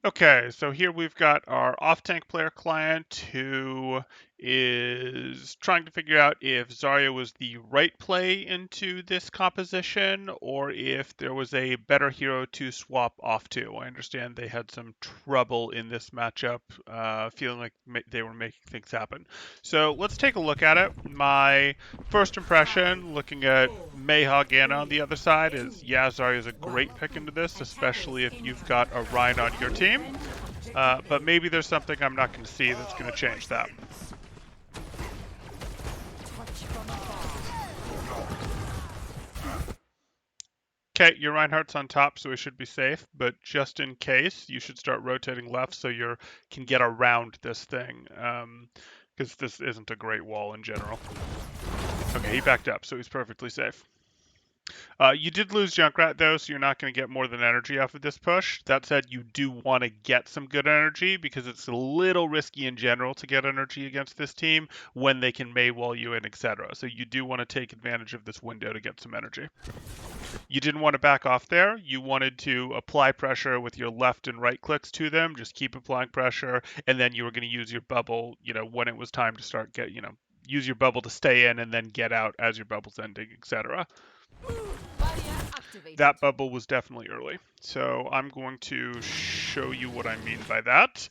Okay, so here we've got our off-tank player client who is trying to figure out if Zarya was the right play into this composition or if there was a better hero to swap off to. I understand they had some trouble in this matchup, feeling like they were making things happen. So let's take a look at it. My first impression, looking at Mei Hog on the other side, is yeah, Zarya is a great pick into this, especially if you've got a Rhine on your team. But maybe there's something I'm not going to see that's going to change that. Okay, your Reinhardt's on top, so we should be safe. But just in case, you should start rotating left so you can get around this thing, because this isn't a great wall in general. Okay, he backed up, so he's perfectly safe. You did lose Junkrat though, so you're not going to get more than energy off of this push. That said, you do want to get some good energy because it's a little risky in general to get energy against this team when they can Mei wall you in, etc. So you do want to take advantage of this window to get some energy. You didn't want to back off there. You wanted to apply pressure with your left and right clicks to them. Just keep applying pressure, and then you were going to use your bubble, when it was time to start use your bubble to stay in and then get out as your bubble's ending, etc. That bubble was definitely early. So I'm going to show you what I mean by that.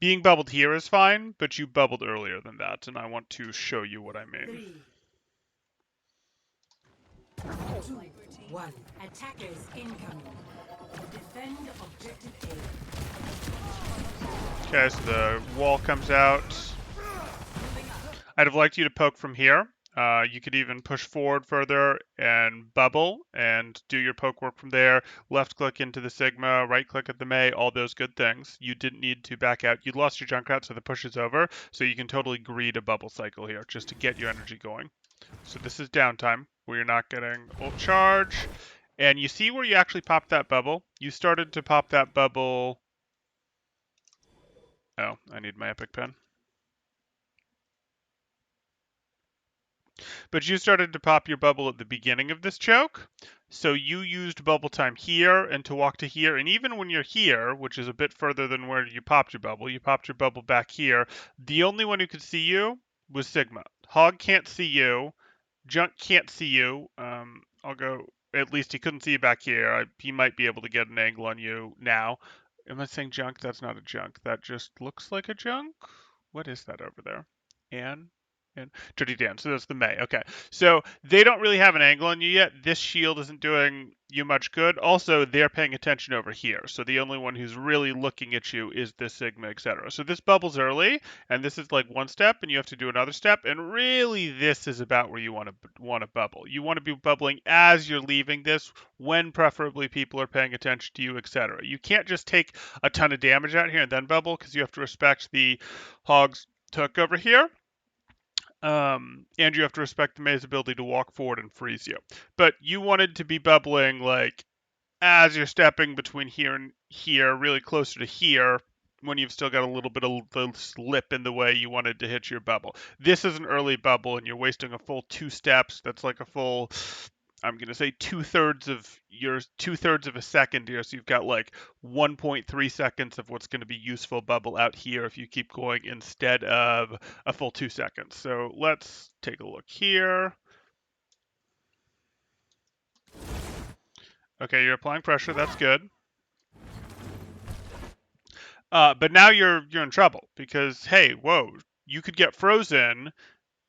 Being bubbled here is fine, but you bubbled earlier than that, and I want to show you what I mean. 3, 2, 1. Attackers incoming. Defend objective A. Okay, so the wall comes out. I'd have liked you to poke from here. You could even push forward further and bubble and do your poke work from there. Left click into the Sigma, right click at the Mei, all those good things. You didn't need to back out. You lost your Junkrat, so the push is over. So you can totally greed a bubble cycle here just to get your energy going. So this is downtime where you're not getting ult charge. And you see where you actually popped that bubble? You started to pop that bubble. Oh, I need my epic pen. But you started to pop your bubble at the beginning of this choke. So you used bubble time here and to walk to here. And even when you're here, which is a bit further than where you popped your bubble back here. The only one who could see you was Sigma. Hog can't see you. Junk can't see you. I'll go. At least he couldn't see you back here. He might be able to get an angle on you now. Am I saying junk? That's not a junk. That just looks like a junk. What is that over there? Anne? And Dirty Dan. So that's the Mei. Okay. So they don't really have an angle on you yet. This shield isn't doing you much good. Also, they're paying attention over here. So the only one who's really looking at you is this Sigma, etc. So this bubble's early, and this is like one step, and you have to do another step. And really, this is about where you want to bubble. You want to be bubbling as you're leaving this, when preferably people are paying attention to you, etc. You can't just take a ton of damage out here and then bubble because you have to respect the Hog's hook over here. And you have to respect the Mei's ability to walk forward and freeze you. But you wanted to be bubbling like as you're stepping between here and here, really closer to here, when you've still got a little bit of the slip in the way you wanted to hit your bubble. This is an early bubble, and you're wasting a full 2 steps. That's like a full, I'm going to say two-thirds of a second here. So you've got like 1.3 seconds of what's going to be useful bubble out here if you keep going instead of a full 2 seconds. So let's take a look here. Okay, you're applying pressure. That's good. But now you're in trouble because hey, whoa, you could get frozen.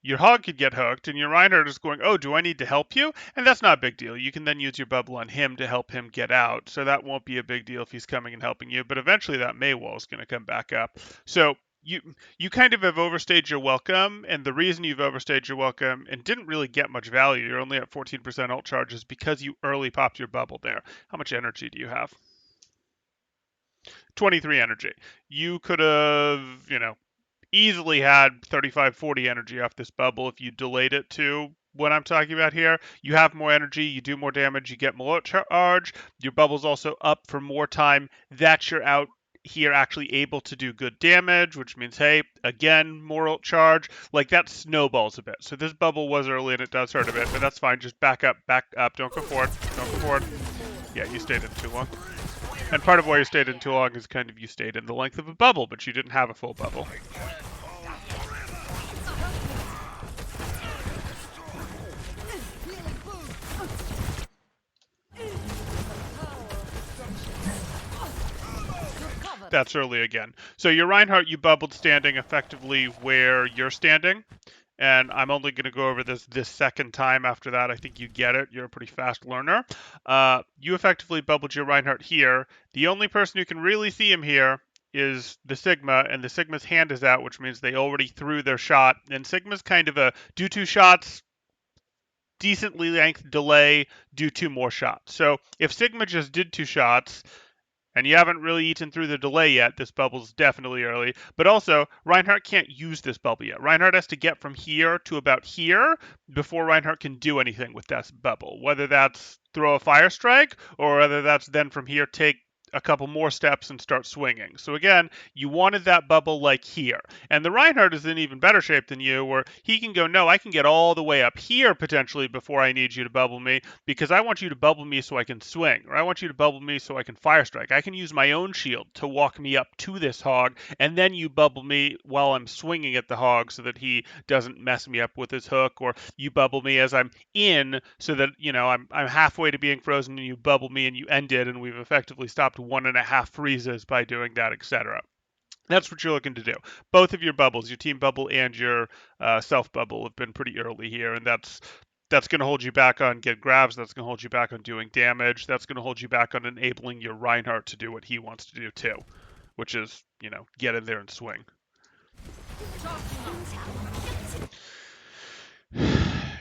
Your hog could get hooked, and your Reinhardt is going, oh, do I need to help you? And that's not a big deal. You can then use your bubble on him to help him get out. So that won't be a big deal if he's coming and helping you. But eventually that Mei wall is going to come back up. So you kind of have overstayed your welcome, and the reason you've overstayed your welcome and didn't really get much value, you're only at 14% ult charges because you early popped your bubble there. How much energy do you have? 23 energy. You could have, easily had 35, 40 energy off this bubble if you delayed it to what I'm talking about here. You have more energy, you do more damage, you get more charge. Your bubble's also up for more time. That's your out here actually able to do good damage, which means, hey, again, more ult charge. Like, that snowballs a bit. So this bubble was early and it does hurt a bit, but that's fine. Just back up. Don't go forward. Don't go forward. Yeah, you stayed in too long. And part of why you stayed in too long is kind of you stayed in the length of a bubble, but you didn't have a full bubble. That's early again. So your Reinhardt, you bubbled standing effectively where you're standing. And I'm only going to go over this second time. After that, I think you get it. You're a pretty fast learner. You effectively bubbled your Reinhardt here. The only person who can really see him here is the Sigma, and the Sigma's hand is out, which means they already threw their shot. And Sigma's kind of a do 2 shots, decently length delay, do 2 more shots. So if Sigma just did 2 shots, and you haven't really eaten through the delay yet, this bubble's definitely early. But also, Reinhardt can't use this bubble yet. Reinhardt has to get from here to about here before Reinhardt can do anything with that bubble. Whether that's throw a fire strike, or whether that's then from here take a couple more steps and start swinging. So again, you wanted that bubble like here. And the Reinhardt is in even better shape than you, where he can go, no, I can get all the way up here potentially before I need you to bubble me, because I want you to bubble me so I can swing, or I want you to bubble me so I can fire strike. I can use my own shield to walk me up to this hog, and then you bubble me while I'm swinging at the hog so that he doesn't mess me up with his hook, or you bubble me as I'm in so that, I'm halfway to being frozen and you bubble me and you end it, and we've effectively stopped 1.5 freezes by doing that, etc. That's what you're looking to do. Both of your bubbles, your team bubble and your self bubble, have been pretty early here, and that's going to hold you back on get grabs. That's going to hold you back on doing damage. That's going to hold you back on enabling your Reinhardt to do what he wants to do too, which is, get in there and swing.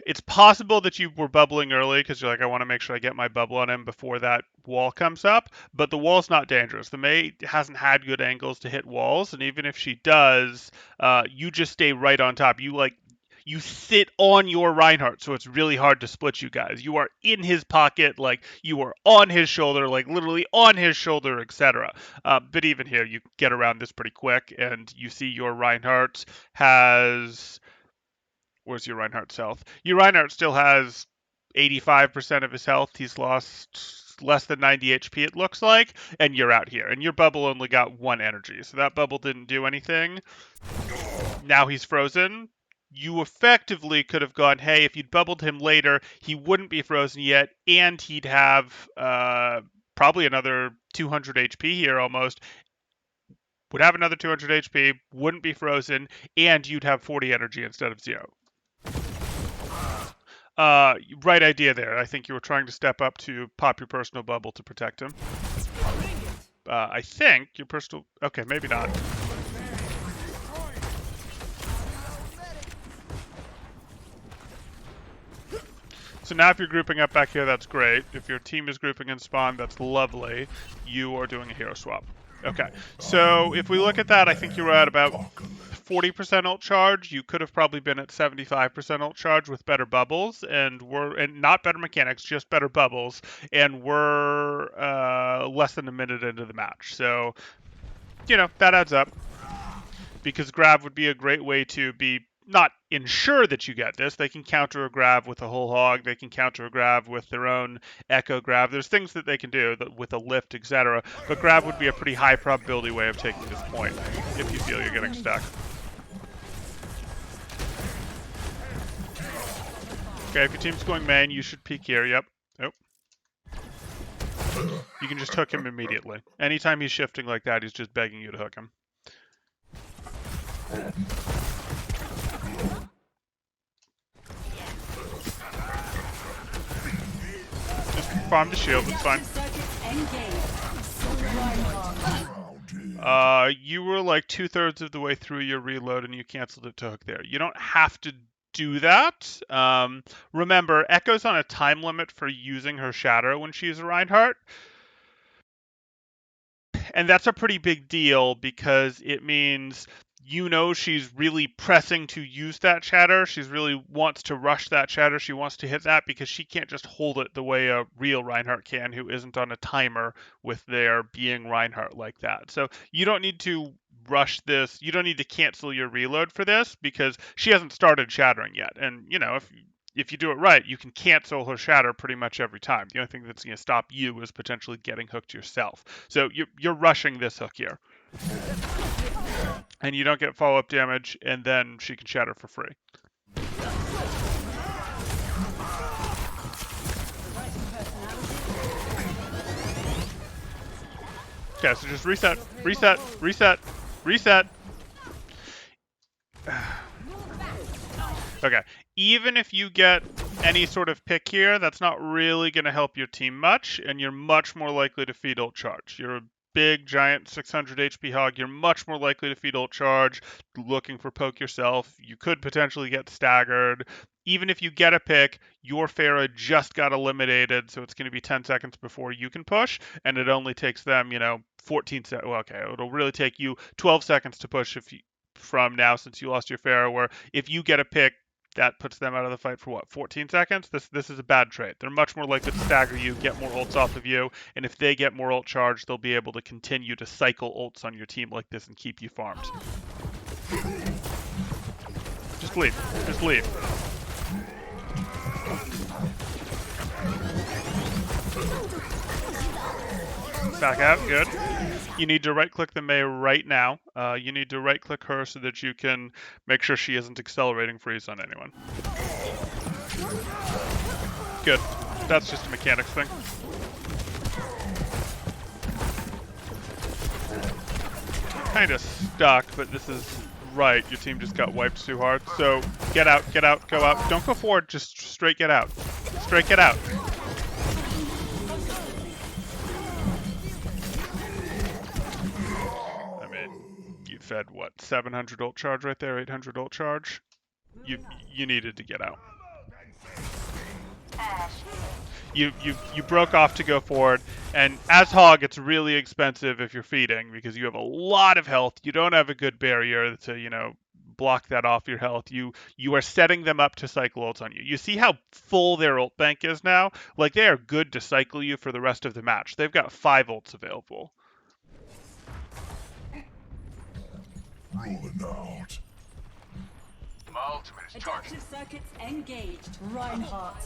It's possible that you were bubbling early because you're like, I want to make sure I get my bubble on him before that wall comes up, but the wall's not dangerous. The Mei hasn't had good angles to hit walls, and even if she does, you just stay right on top. You sit on your Reinhardt, so it's really hard to split you guys. You are in his pocket, like you are on his shoulder, like literally on his shoulder, etc. But even here, you get around this pretty quick, and you see your Reinhardt has... Where's your Reinhardt's health? Your Reinhardt still has 85% of his health. He's lost less than 90 HP, it looks like, and you're out here. And your bubble only got 1 energy, so that bubble didn't do anything. Now he's frozen. You effectively could have gone, hey, if you'd bubbled him later, he wouldn't be frozen yet, and he'd have probably another 200 HP here almost. Would have another 200 HP, wouldn't be frozen, and you'd have 40 energy instead of 0. Right idea there. I think you were trying to step up to pop your personal bubble to protect him. I think your personal... Okay, maybe not. So now if you're grouping up back here, that's great. If your team is grouping in spawn, that's lovely. You are doing a hero swap. Okay, so if we look at that, I think you were at about 40% ult charge. You could have probably been at 75% ult charge with better bubbles, and not better mechanics, just better bubbles, and we're less than a minute into the match. So, that adds up, because grab would be a great way to be not ensure that you get this. They can counter a grab with a whole hog. They can counter a grab with their own echo grab. There's things that they can do with a lift, etc. But grab would be a pretty high probability way of taking this point if you feel you're getting stuck. Okay, if your team's going main, you should peek here. Yep. Oh. You can just hook him immediately. Anytime he's shifting like that, he's just begging you to hook him. Just farm the shield, it's fine. You were like 2/3 of the way through your reload and you canceled it to hook there. You don't have to do that. Remember, Echo's on a time limit for using her shadow when she's a Reinhardt. And that's a pretty big deal because it means you know she's really pressing to use that shatter. She's really wants to rush that shatter. She wants to hit that because she can't just hold it the way a real Reinhardt can, who isn't on a timer with their being Reinhardt like that. So you don't need to rush this. You don't need to cancel your reload for this because she hasn't started shattering yet. And you know, if you do it right, you can cancel her shatter pretty much every time. The only thing that's going to stop you is potentially getting hooked yourself. So you're rushing this hook here. And you don't get follow-up damage, and then she can shatter for free. Okay, so just reset, reset, reset, reset. Okay, even if you get any sort of pick here, that's not really going to help your team much, and you're much more likely to feed ult charge. You're a big, giant 600 HP hog. You're much more likely to feed ult charge, looking for poke yourself. You could potentially get staggered. Even if you get a pick, your Pharah just got eliminated, so it's going to be 10 seconds before you can push, and it only takes them, 14 seconds. Well, okay, it'll really take you 12 seconds to push from now since you lost your Pharah, where if you get a pick, that puts them out of the fight for what, 14 seconds? This is a bad trade. They're much more likely to stagger you, get more ults off of you, and if they get more ult charge, they'll be able to continue to cycle ults on your team like this and keep you farmed. Just leave. Just leave. Back out, good. You need to right-click the Mei right now. You need to right-click her so that you can make sure she isn't accelerating freeze on anyone. Good. That's just a mechanics thing. Kind of stuck, but this is right. Your team just got wiped too hard. So get out, go out. Don't go forward, just straight get out. Straight get out. Fed what, 700 ult charge right there, 800 ult charge. You needed to get out. You broke off to go forward, and as Hog, it's really expensive if you're feeding because you have a lot of health. You don't have a good barrier to block that off your health. You are setting them up to cycle ults on you. You see how full their ult bank is now? Like, they are good to cycle you for the rest of the match. They've got 5 ults available. Rolling out. My ultimate is charged. Adaptive circuits engaged. Reinhardt.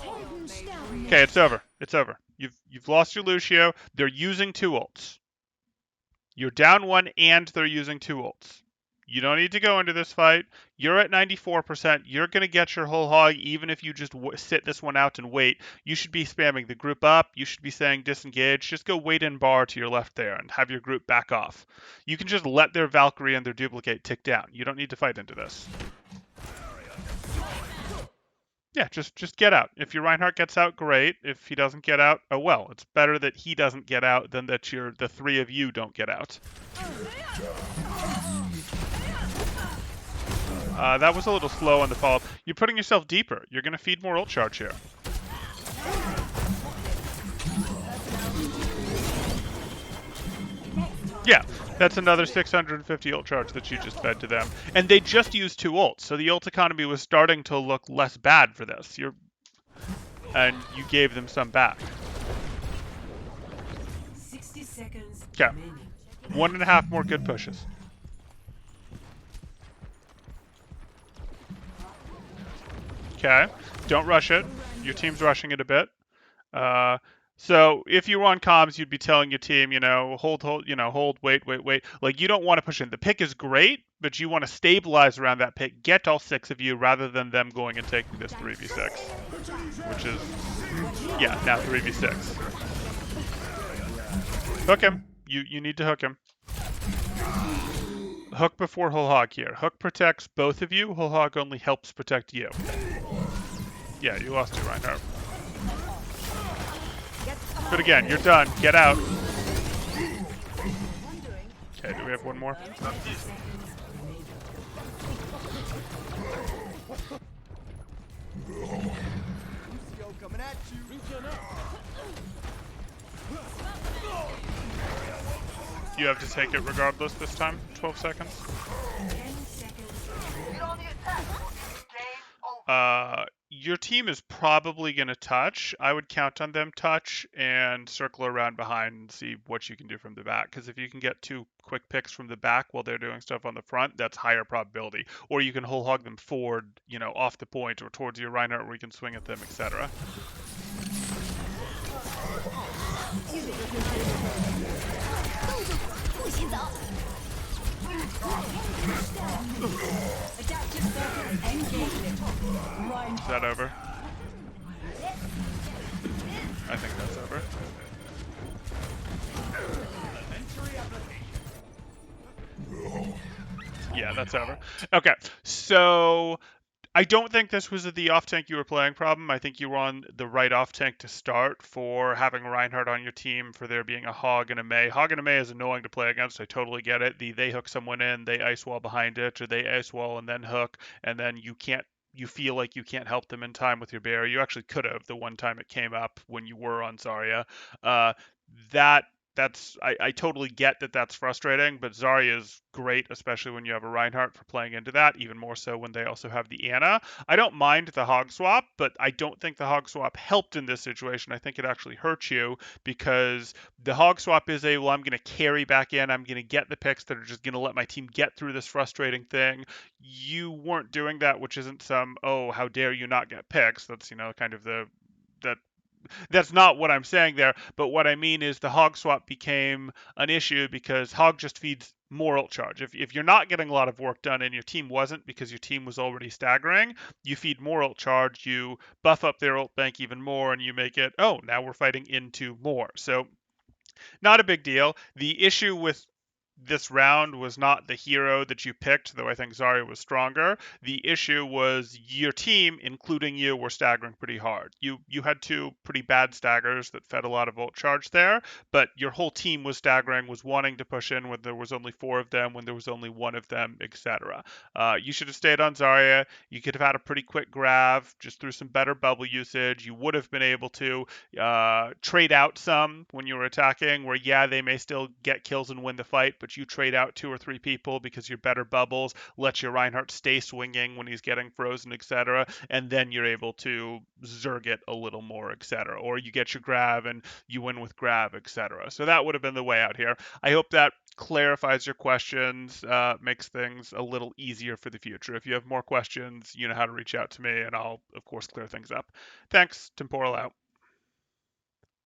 Okay, it's over. It's over. You've lost your Lucio. They're using 2 ults. You're down 1 and they're using 2 ults. You don't need to go into this fight. You're at 94%. You're going to get your whole hog even if you just sit this one out and wait. You should be spamming the group up. You should be saying disengage. Just go wait in bar to your left there and have your group back off. You can just let their Valkyrie and their duplicate tick down. You don't need to fight into this. Yeah, just get out. If your Reinhardt gets out, great. If he doesn't get out, oh well. It's better that he doesn't get out than that the 3 of you don't get out. That was a little slow on the follow-up. You're putting yourself deeper. You're going to feed more ult charge here. Yeah, that's another 650 ult charge that you just fed to them. And they just used 2 ults, so the ult economy was starting to look less bad for this. And you gave them some back. 60 seconds. Okay. 1.5 more good pushes. Okay. Don't rush it. Your team's rushing it a bit. So if you were on comms, you'd be telling your team, hold, wait. Like, you don't want to push in. The pick is great, but you want to stabilize around that pick. Get all 6 of you rather than them going and taking this 3v6. Which is, yeah, now 3v6. Hook him. You need to hook him. Hook before whole hog here. Hook protects both of you. Whole hog only helps protect you. Yeah, you lost your Reinhardt. But again, you're done. Get out. Okay, do we have one more? You have to take it regardless this time. 12 seconds. Your team is probably going to touch. I would count on them touch and circle around behind and see what you can do from the back. Because if you can get two quick picks from the back while they're doing stuff on the front, that's higher probability. Or you can whole hog them forward, off the point or towards your Reinhardt where you can swing at them, etc. Is that over? I think that's over. Yeah, that's over. Okay, so I don't think this was the off tank you were playing problem. I think you were on the right off tank to start for having Reinhardt on your team, for there being a Hog and a Mei. Hog and a Mei is annoying to play against. I totally get it. They hook someone in, they ice wall behind it, or they ice wall and then hook, and then you feel like you can't help them in time with your bear. You actually could have the one time it came up when you were on Zarya. Uh, that I totally get that that's frustrating, but Zarya is great, especially when you have a Reinhardt for playing into that, even more so when they also have the Anna. I don't mind the hog swap, but I don't think the hog swap helped in this situation. I think it actually hurt you because the hog swap is well, I'm going to carry back in, I'm going to get the picks that are just going to let my team get through this frustrating thing. You weren't doing that, which isn't some, oh, how dare you not get picks. That's, kind of that that's not what I'm saying there, but what I mean is the hog swap became an issue because hog just feeds more ult charge. If you're not getting a lot of work done and your team wasn't because your team was already staggering, you feed more ult charge, you buff up their ult bank even more, and you make it, oh, now we're fighting into more. So not a big deal. The issue with this round was not the hero that you picked, though I think Zarya was stronger. The issue was your team, including you, were staggering pretty hard. You had two pretty bad staggers that fed a lot of ult charge there, but your whole team was staggering, was wanting to push in when there was only four of them, when there was only one of them, etc. You should have stayed on Zarya. You could have had a pretty quick grab just through some better bubble usage. You would have been able to trade out some when you were attacking, where yeah, they may still get kills and win the fight, but you trade out two or three people because you're better bubbles, let your Reinhardt stay swinging when he's getting frozen, etc., and then you're able to zerg it a little more, etc. Or you get your grab and you win with grab, etc. So that would have been the way out here. I hope that clarifies your questions, makes things a little easier for the future. If you have more questions, you know how to reach out to me, and I'll, of course, clear things up. Thanks. Temporal out.